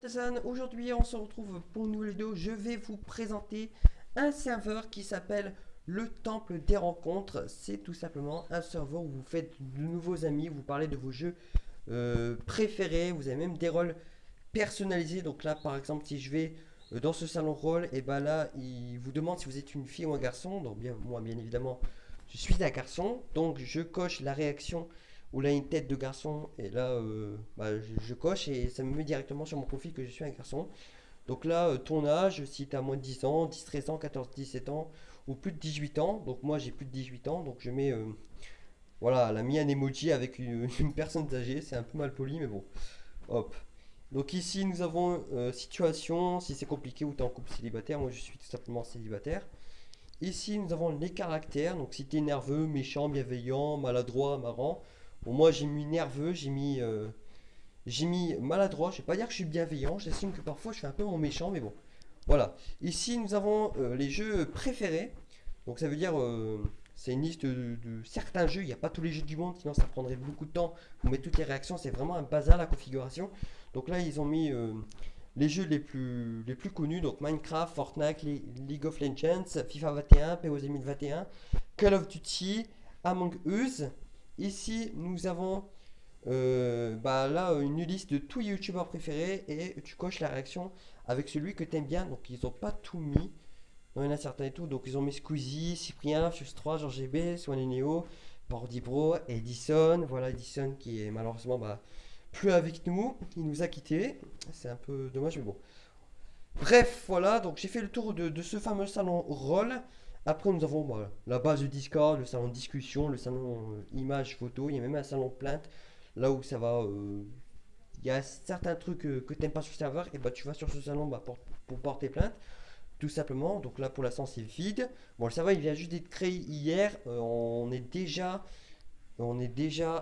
Tazan, aujourd'hui on se retrouve pour une nouvelle vidéo. Je vais vous présenter un serveur qui s'appelle le Temple des Rencontres. C'est tout simplement un serveur où vous faites de nouveaux amis, vous parlez de vos jeux préférés, vous avez même des rôles personnalisés. Donc là par exemple si je vais dans ce salon rôle, et ben là il vous demande si vous êtes une fille ou un garçon. Donc moi bien évidemment je suis un garçon, donc je coche la réaction où là une tête de garçon et là je coche et ça me met directement sur mon profil que je suis un garçon. Donc là ton âge, si tu as moins de 10 ans, 10, 13 ans, 14, 17 ans ou plus de 18 ans. Donc moi j'ai plus de 18 ans, donc je mets voilà, elle a mis un emoji avec une personne âgée, c'est un peu mal poli mais bon. Hop. Donc ici nous avons situation, si c'est compliqué ou tu es en couple célibataire, moi je suis tout simplement célibataire. Ici, nous avons les caractères. Donc, si tu es nerveux, méchant, bienveillant, maladroit, marrant. Bon, moi, j'ai mis nerveux, j'ai mis maladroit. Je vais pas dire que je suis bienveillant. J'estime que parfois, je suis un peu mon méchant, mais bon. Voilà. Ici, nous avons les jeux préférés. Donc, ça veut dire, c'est une liste de certains jeux. Il n'y a pas tous les jeux du monde, sinon ça prendrait beaucoup de temps. Vous mettez toutes les réactions. C'est vraiment un bazar la configuration. Donc là, ils ont mis les jeux les plus connus, donc Minecraft, Fortnite, League of Legends, FIFA 21, POS 2021, Call of Duty, Among Us. Ici, nous avons là une liste de tous les youtubeurs préférés et tu coches la réaction avec celui que tu aimes bien. Donc, ils n'ont pas tout mis. Non, il y en a certains et tout. Donc, ils ont mis Squeezie, Cyprien, Fuse3, Georges GB, Swan et Neo, Bordy Bro, Edison. Voilà, Edison qui est malheureusement plus avec nous. Il nous a quittés. C'est un peu dommage, mais bon. Bref, voilà, donc j'ai fait le tour de ce fameux salon rôle. Après, nous avons la base de Discord, le salon discussion, le salon image, photo. Il y a même un salon plainte, là où ça va. Il y a certains trucs que tu n'aimes pas sur le serveur, et bah tu vas sur ce salon pour porter plainte, tout simplement. Donc là, pour l'instant, c'est vide. Bon, le serveur, il vient juste d'être créé hier. On est déjà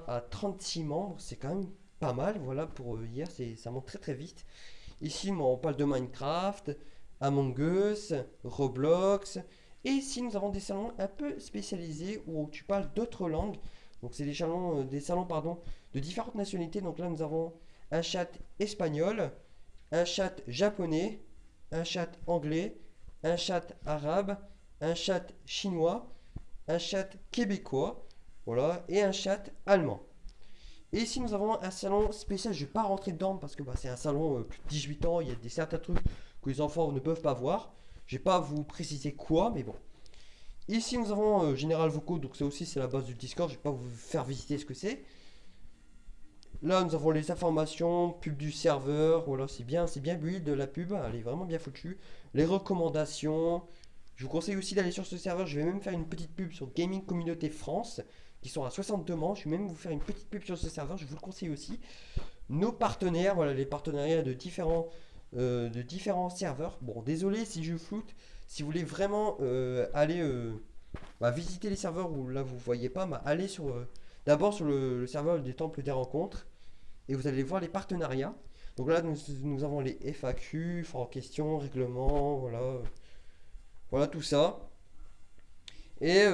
à 36 membres. C'est quand même pas mal, voilà, pour hier. Ça monte très très vite. Ici, on parle de Minecraft, Among Us, Roblox. Et ici, nous avons des salons un peu spécialisés où tu parles d'autres langues. Donc, c'est des salons pardon, de différentes nationalités. Donc là, nous avons un chat espagnol, un chat japonais, un chat anglais, un chat arabe, un chat chinois, un chat québécois, voilà, et un chat allemand. Et ici, nous avons un salon spécial. Je ne vais pas rentrer dedans parce que c'est un salon plus de 18 ans. Il y a certains trucs que les enfants ne peuvent pas voir. Je ne vais pas vous préciser quoi, mais bon. Ici, nous avons Général Vocaux. Donc, ça aussi, c'est la base du Discord. Je ne vais pas vous faire visiter ce que c'est. Là, nous avons les informations, pub du serveur. Voilà, c'est bien build la pub. Elle est vraiment bien foutue. Les recommandations. Je vous conseille aussi d'aller sur ce serveur. Je vais même faire une petite pub sur Gaming Communauté France, qui sont à 62 membres. Je vais même vous faire une petite pub sur ce serveur. Je vous le conseille aussi. Nos partenaires, voilà les partenariats de différents serveurs. Bon, désolé si je floute. Si vous voulez vraiment aller visiter les serveurs où là vous voyez pas, allez d'abord sur le serveur des Temples des Rencontres et vous allez voir les partenariats. Donc là, nous avons les FAQ, foires en question, règlements, voilà tout ça. Et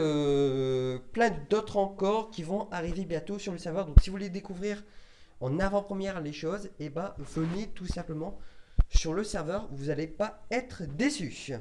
plein d'autres encore qui vont arriver bientôt sur le serveur. Donc si vous voulez découvrir en avant-première les choses, et venez tout simplement sur le serveur, vous n'allez pas être déçus.